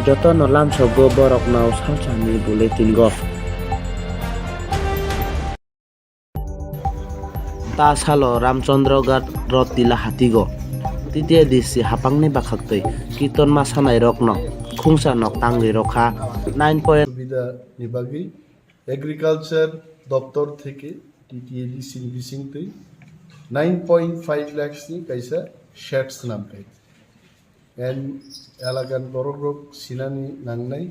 Joto nolam sogo Borok Now salsani Bulletin go. Ta salo Ramchandrogat rotila hatigo. Titia disi hapangni bakhaktoi kiton masanai rokno khungsa nok tangri rokha 9 সুবিধা নিবাগী agriculture দপ্তর থেকে TTADC বিসিংতই 9.5 lakhs ni kaisa sheds nam kai and elagan borok sinani nangnai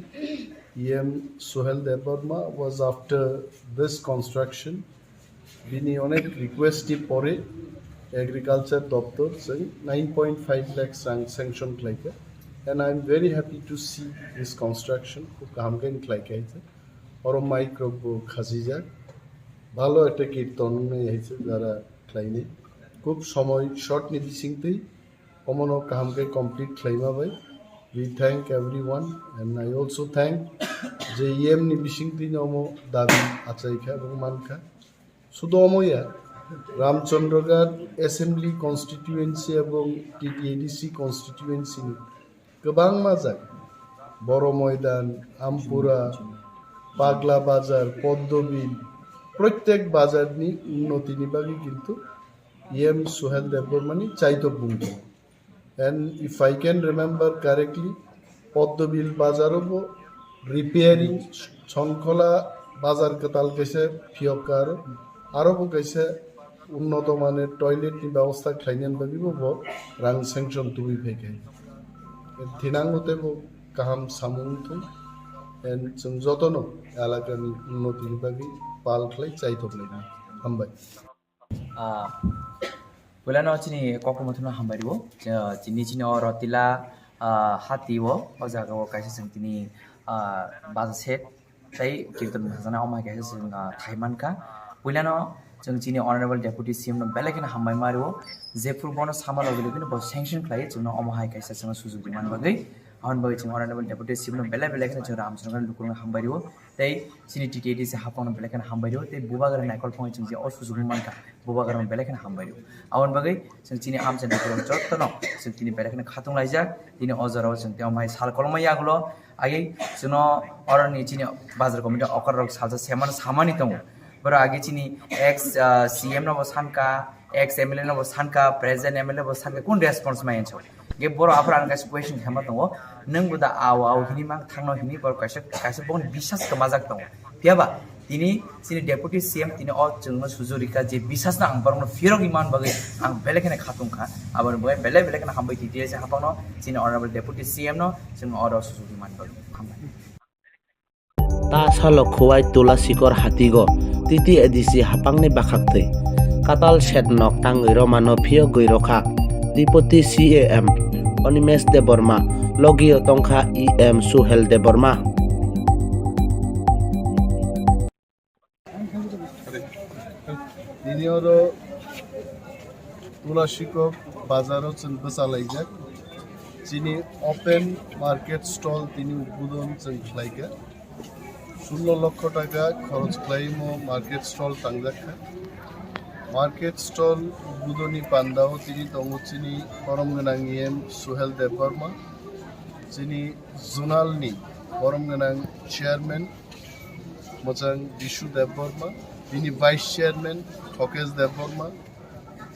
Sohel Deborma was after this construction bini onek request pore agriculture doptor saying 9.5 lakhs sanction klaika. And I'm very happy to see this construction. Kamken klaikaise or microbo khazija ভালো একটা কীর্তন হয়েছে যারা ক্লাইনে খুব সময় short নিদিসিংতেই অমনো কামকে complete ক্লাইমা ভাই we thank everyone and I also thank যে নিবিসিংতি নম দাবি আচাইখা এবং মানখা শুধু অময়া রামচন্দ্রগার অ্যাসেম্বলি কনস্টিটিউয়েন্সি এবং টিটিএডিসি কনস্টিটিউয়েন্সি गोबां माजाक बड़ मयदान आमपुरा पागला बाजार पद्मबिल प्रत्येक बाजारनि उन्नतिनि बागै किन्तु Sohel Debormani चाइतो बुंदों and if I can remember correctly Padmabil बाजारोबो रिपेयरिंग छनखला बाजार कताल कैसे फियकार आरोबो कैसे उन्नत माने टॉयलेट नि व्यवस्था खाइनान बागैबो रां sanction तुबि फैखाय Tinangote bo kaham samuntu and जों जतनो एलाकानि उन्नतिनि बागै पाल खालाय चाइथोब्लायना हामबाय बुलानो चिनि ककमथुनो हामबायबो चिनि रतिला हातिवो अजागाव काइसे जों तिनि बाजसेट तै कीर्तन भजना अमा काइसे जों थाइमानका बुलानो जों चिनि अनरेबल डेपुटी सीएम न बेलेकन हामबाय मारिवो जेफुर बनो सामा लगेलगिन ब सेंक्शन खाइ जों अमाहाय काइसे जों सुजुग दिमान बागै आउन बागै जों अनरेबल डेपुटी सीएम न बेलेकन जों रामचंद्रन लुकुरन हामबायरिवो तै चिनि टिकेटि से हापन बेलेकन हामबायरिवो तै बुबागर नायकल फंग जों जे असुजुग मानका बुबागर बेलेकन हामबायरिवो आउन बागै जों चिनि आमसे नखर जत्तनो जों तिनि बेलेकन खाtung लाइजा तिनि अजराव जों ते अमाय साल कलमै यागलो आयै जों अरनि चिनि बाजार कमिटि अकर रक साजा सेमान सामानि दङ बरो आगे चिनी एक्स सीएम न बसानका एक्स एमएलए न बसानका प्रेजेंट एमएलए बसानका कुन रेस्पॉन्स मायनसो गे बरो आफर आन गाइस क्वेश्चन हेमा दङ नों बुदा आव हिनि मा थांनो हिनि बर काइसे बन बिश्वास कमाजाक दङ पियाबा तिनी चिनी डेपुटी सीएम तिनी अ जोंनो सुजुरिका जे बिश्वास ना आं बरनो फिरग इमान बगै आं बेलेकने खातुंखा आबर बगै बेलेकने हामबाय टिटिएस हापानो चिनी ऑनरेबल डेपुटी सीएम न जों अर सुजुरि मान बगै हामबाय Ta salo khuwai tula sikor hatigo titi edisi hapangni bakhaktei katal shet nok tangoi romano phio goirokha dipoti CAM Onimes Deborma logio tongkha Sohel Deborma दिनिरो तुलाशिको बाजारो जों बसालायजाक जिनि ओपेन मार्केट स्टल तिनि उद्बोधन जों खालायगा 16 লক্ষ টাকা খরচ ক্লাইমো মার্কেট স্টল টাংজাখা মার্কেট স্টল উদ্বোধনী পান্দাও তিনি দমচিনি পরমগনাং Sohel Deborma যিনি জোনালনি পরমগনাং চেয়ারম্যান মোজাং বিশু দেববর্মা তিনি ভাইস চেয়ারম্যান ঠকেশ দেববর্মা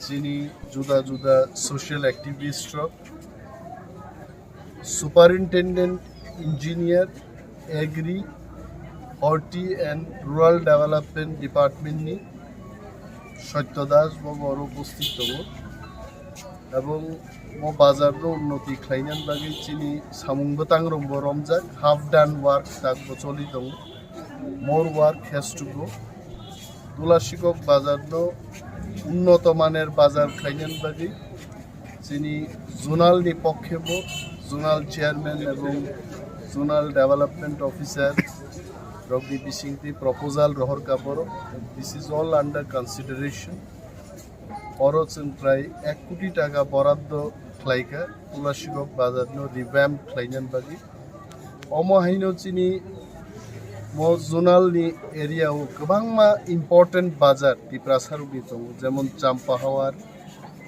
যিনি জুদা জুদা social activist superintendent engineer agri Horti and Rural Development Department ni Satyadas বড় উপস্থিত দङ এবং মো বাজারনো উন্নতি খাইনান বাগै চিনি সামুংবো তাंग्रंबो रमजाक हाफ डान वर्क दागबो चलि दङ more work has to go तुलाशिকক बाजारनो उन्नत माনের बाजार खाइनान बागै চিনি জোনালনি পক্ষেবো জোনাল চেয়ারম্যান এবং zonal development officer Rogdi Bisingti proposal rohor kaporo. This is all under consideration. Orotsun pray 1 কোটি টাকা বরাদ্দ খাইকা তুলাশিকক বাজারনো রিভ্যাম্প খাইনান বাগি অমহাইনো চিনি মো জোনালনি এরিয়াও गोबांमा इम्पोर्टेंट बाजार Tripura सारुबि दङ जेमन चाम्पाहावार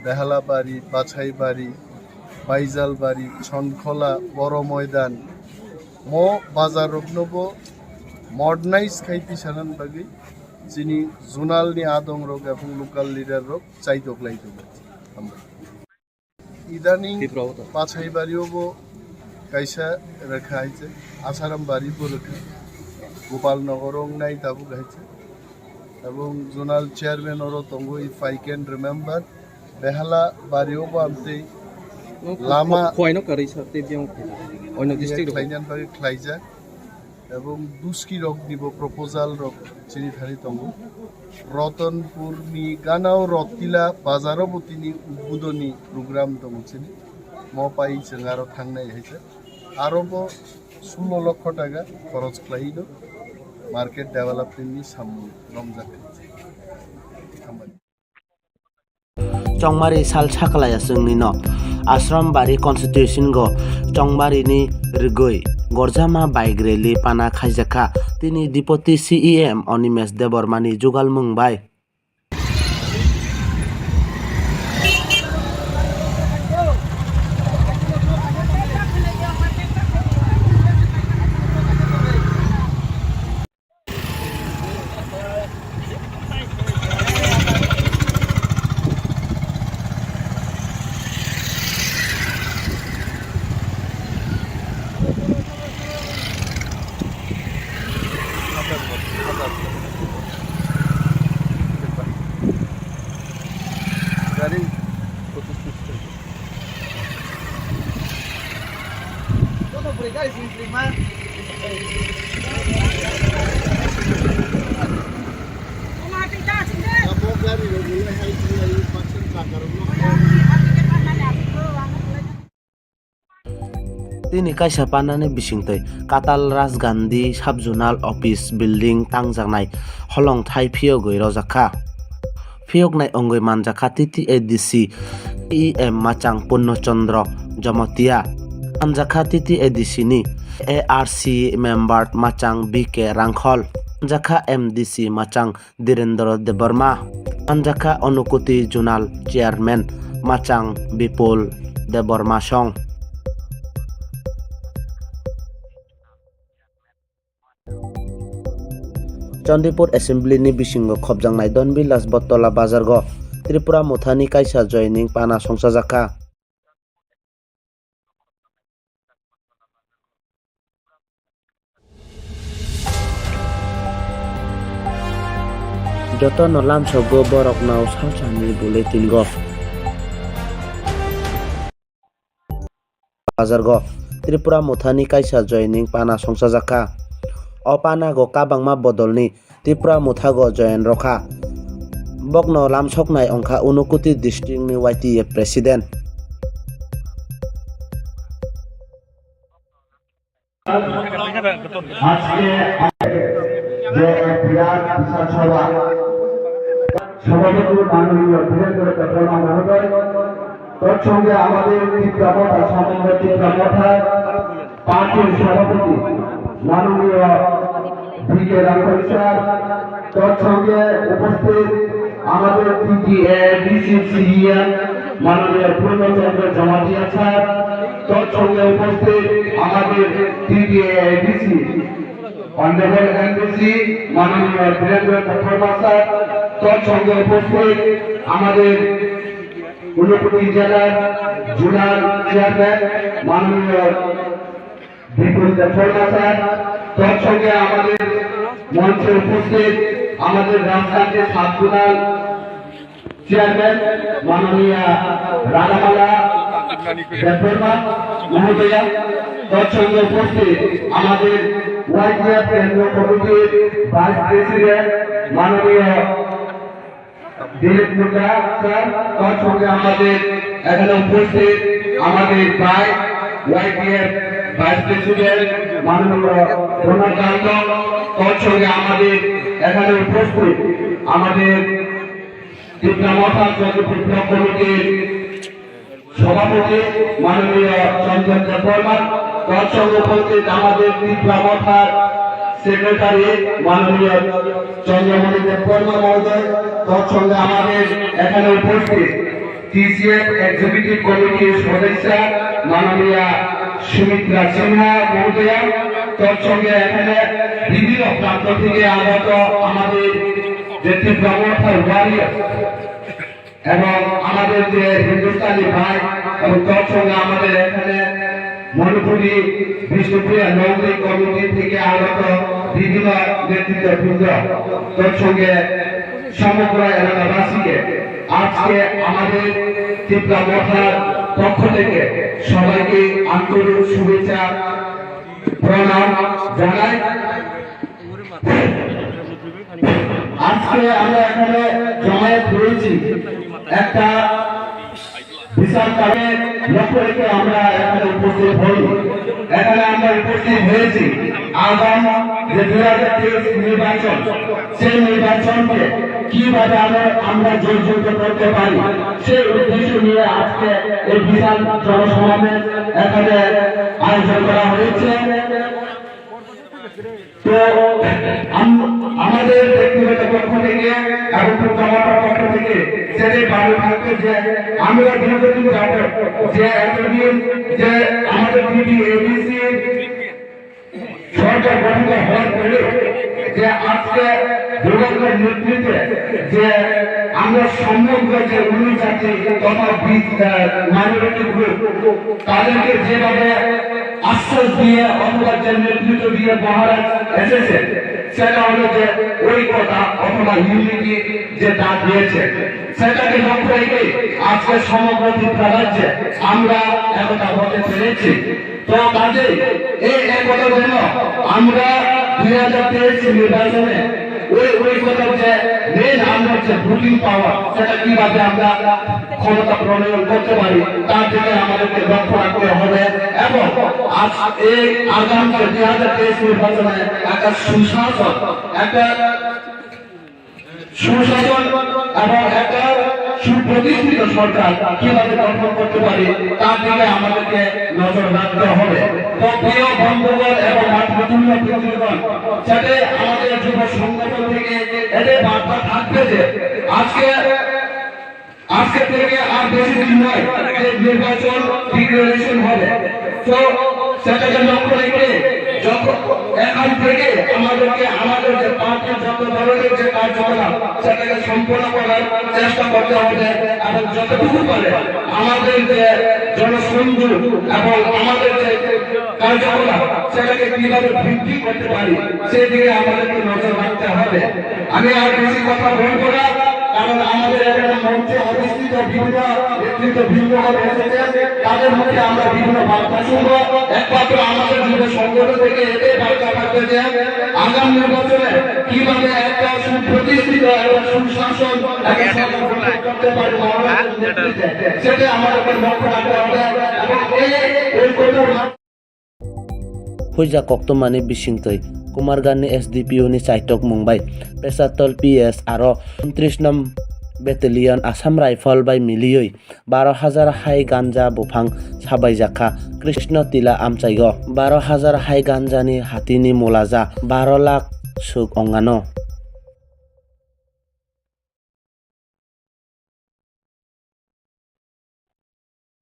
बेहालाबारी बाछाइबारी बाइजालबारी छनखला बड़ मयदान মো বাজার রকনব মডার্নাইজ খাইতি সানান বাকি যিনি জোনালনি আদং রোগ এবং লোকাল লিডার রোগ চাইতক লাইতো আমরা ইদানিং পাছাই বাড়িওবো কাইসা রেখা হয়েছে আসারাম বাড়িবো রেখা গোপালনগর নাই তাবু গাইছে এবং জোনাল চেয়ারম্যান ওর তঙ্গ ইফ আই ক্যান রিমেম্বার বেহালা বাড়িওবো আমতে লামা খাইনান বাড়ি খাইজা এবং দুস্কি রক দিব প্রপোজাল রক চিনি থারি তঙ্গ রতনপুরনি গানাও রতিলা বাজারবতিনি উদ্বোধনী প্রোগ্রাম দङ চিনি মপাই जों आरो थांनाय হয়েছে আরব 16 লক্ষ টাকা খরচ খাইলো মার্কেট ডেভেলপমেন্টনি সামনে রমজান চংমারি সাল সাকলাया जोंनि न आश्रम बारि कन्स्टिट्युसन go चंगमारिनि रगै गरजामा बाइक रेली पाना खाइजाखा तिनि डिपति CEM अनिमेश देबरमानि जुगाल मुंबाय গাড়ি তিনি kaisa panani bisingtoi katal rajgandhi subjonal office building tangjaknai holong thai phiyogoi rojakha phiyoknai ongoi manjakha titi ADC EM machang Purnochandra Jamatia anjakha titi ADC ni ARC member machang BK Rangkhol anjakha MDC machang Direndra Debarma anjakha Anukuti Junal chairman machang Bipul Debarma Song Chandipur एसेम्बलीनि बिसिंगो खबजांनाय दनबिलास Battala बाजारगो Tripura मुथानि कायसा जयनिं पाना संसाजाखा जत नलाम सगो बरक नाव सावसानि bulletin गो बाजारगो त्रिपुरा मुथानि कायसा जयनिं पाना संसाजाखा अपाना गो kabangma bodolni Tripura muthago joyen rokha bokno lamsoknai ongkha Unukuti district ni YTA president তৎসঙ্গে আমাদের চিত্রকথা সমন্বয় চিত্রকথা পার্টির সভাপতি মাননীয় V K রাঙ্কল sir তৎসঙ্গে উপস্থিত আমাদের TTADCCEM মাননীয় পূর্ণচন্দ্র জমাতিয়া স্যার তৎসঙ্গে উপস্থিত আমাদের TTADC অনারেবল MDC মাননীয় বীরেন্দ্র ঠাকুরমা স্যার তৎসঙ্গে উপস্থিত আমাদের উনকোটি জেলার জোনাল চেয়ারম্যান মাননীয় বিপুল দেববর্মা স্যার তৎসঙ্গে আমাদের মঞ্চে উপস্থিত আমাদের রাজধানীর সাতজোনাল চেয়ারম্যান মাননীয়া রাধামালা দেববর্মা মহোদয়া তৎসঙ্গে উপস্থিত আমাদের YTF কেন্দ্র কমিটির ভাইস প্রেসিডেন্ট মাননীয় দিলীপ মুন্ডা স্যার তৎসঙ্গে আমাদের এখানে উপস্থিত আমাদের ভাই YTF ভাইস প্রেসিডেন্ট মাননীয় প্রণবকান্ত তৎসঙ্গে আমাদের এখানে উপস্থিত আমাদের ত্রিপুরা চন্দ্রপুর ব্লক কমিটির সভাপতি মাননীয় চন্দন দেববর্মা তৎসঙ্গে উপস্থিত আমাদের ত্রিপুরা সেক্রেটারি মাননীয় চন্দ্রমণি দেববর্মা মহোদয় তৎসঙ্গে আমাদের এখানে উপস্থিত TCF এক্সিকিউটিভ কমিটির সদস্য মাননীয় সুমিত্রা সিনহা মহোদয়া তৎসঙ্গে এখানে বিভিন্ন প্রান্ত থেকে আগত আমাদের যে তীব্রমথার ওয়ারিয়ার এবং আমাদের যে হিন্দুস্তানি ভাই এবং তৎসঙ্গে আমাদের এখানে মণিপুরী বিষ্ণুপ্রিয়া নৌমিক কমিটি থেকে আগত বিভিন্ন নেতৃত্ববৃন্দ তৎসঙ্গে সমগ্র এলাকাবাসীকে আজকে আমাদের তীব্রমথার পক্ষ থেকে সবাইকে আন্তরিক শুভেচ্ছা প্রণাম জানাই। আজকে আমরা এখানে জমায়েত হয়েছি একটা বিশাল কাজে লক্ষ্য রেখে আমরা এখানে উপস্থিত হই। এখানে আমরা উপস্থিত হয়েছি আগাম যে 2023 নির্বাচন, সেই নির্বাচনকে কিভাবে আমরা জয়যুক্ত করতে পারি সেই উদ্দেশ্য নিয়ে আজকে এই বিশাল জনসমাবেশ এখানে আয়োজন করা হয়েছে। তো আমাদের ব্যক্তিগত পক্ষ থেকে এবং আমার পক্ষ থেকে সেটাই ভালো থাকবে যে আমরা দীর্ঘদিন যাবত যে এতদিন যে আমাদের টিভি এবিসি সরকার গঠিত হওয়ার পরে যে আজকে যুবকের নেতৃত্বে যে আমরা সমগ্র যে অনুজাতি তথা মাইনরিটি গ্রুপ তাদেরকে যেভাবে আশ্বাস দিয়ে অথবা যে নেতৃত্ব দিয়ে মহারাজ এসেছে সেটা হলো যে ঐক্যতা অথবা ইউনিটি যে ডাক দিয়েছে সেটাকে লক্ষ্য রেখে আজকে সমগ্র ত্রিপুরা রাজ্যে আমরা একতা হতে পেরেছি। তো কাজে এই একতার জন্য আমরা 2023 নির্বাচনে ওই ঐক্যতার যে মেন আমরা যে ভোটিং পাওয়ার সেটা কিভাবে আমরা ক্ষমতা প্রণয়ন করতে পারি তার দিকে আমাদেরকে লক্ষ্য রাখতে হবে এবং এই আগামী 2023 নির্বাচনে একটা সুশাসন এবং একটা সুপ্রতিষ্ঠিত সরকার কিভাবে গঠন করতে পারি তার দিকে আমাদেরকে নজর রাখতে হবে। তো প্রিয় বন্ধুগণ এবং মাতৃগণ যাতে আমাদের যুব সংগঠন থেকে এটাই বার্তা থাকবে যে আজকে থেকে আর বেশি দিন নয় যে নির্বাচন ডিক্লারেশন হবে। তো সেটাকে লক্ষ্য রেখে যখন এখন থেকে আমাদেরকে আমাদের যে পার্টির যত ধরনের যে কার্যকলাপ সেটাকে সম্পন্ন করার চেষ্টা করতে হবে এবং যতটুকু পারে আমাদের যে জনসংযোগ এবং আমাদের যে কার্যকলাপ সেটাকে কিভাবে বৃদ্ধি করতে পারি সেই দিকে আমাদেরকে নজর রাখতে হবে। আমি আর বেশি কথা বলবো না কারণ আমাদের এখানে মঞ্চে অধিষ্ঠিত বিভিন্ন নেতৃত্ববৃন্দগণ এসেছেন, তাদের মধ্যে আমরা বিভিন্ন বার্তা শুনবো। একমাত্র আমাদের যুব সংগঠন থেকে এটাই বার্তা থাকবে যে আগামী নির্বাচনে কিভাবে একটা সুপ্রতিষ্ঠিত এবং সুশাসন করতে পারি সেটা আমাদেরকে লক্ষ্য রাখতে হবে এবং এই কথার Huja koktomani bisingtoi Kumargani SDPU ni Saitok Mumbai Pesatol PS aro 29 nom Battalion Assam Rifle by Milioi 12,000 hai ganja bufang sabai jaka Krishna Tila Amchaigo 12,000 hai ganja ni hatini molaja 12 lakh suk ongano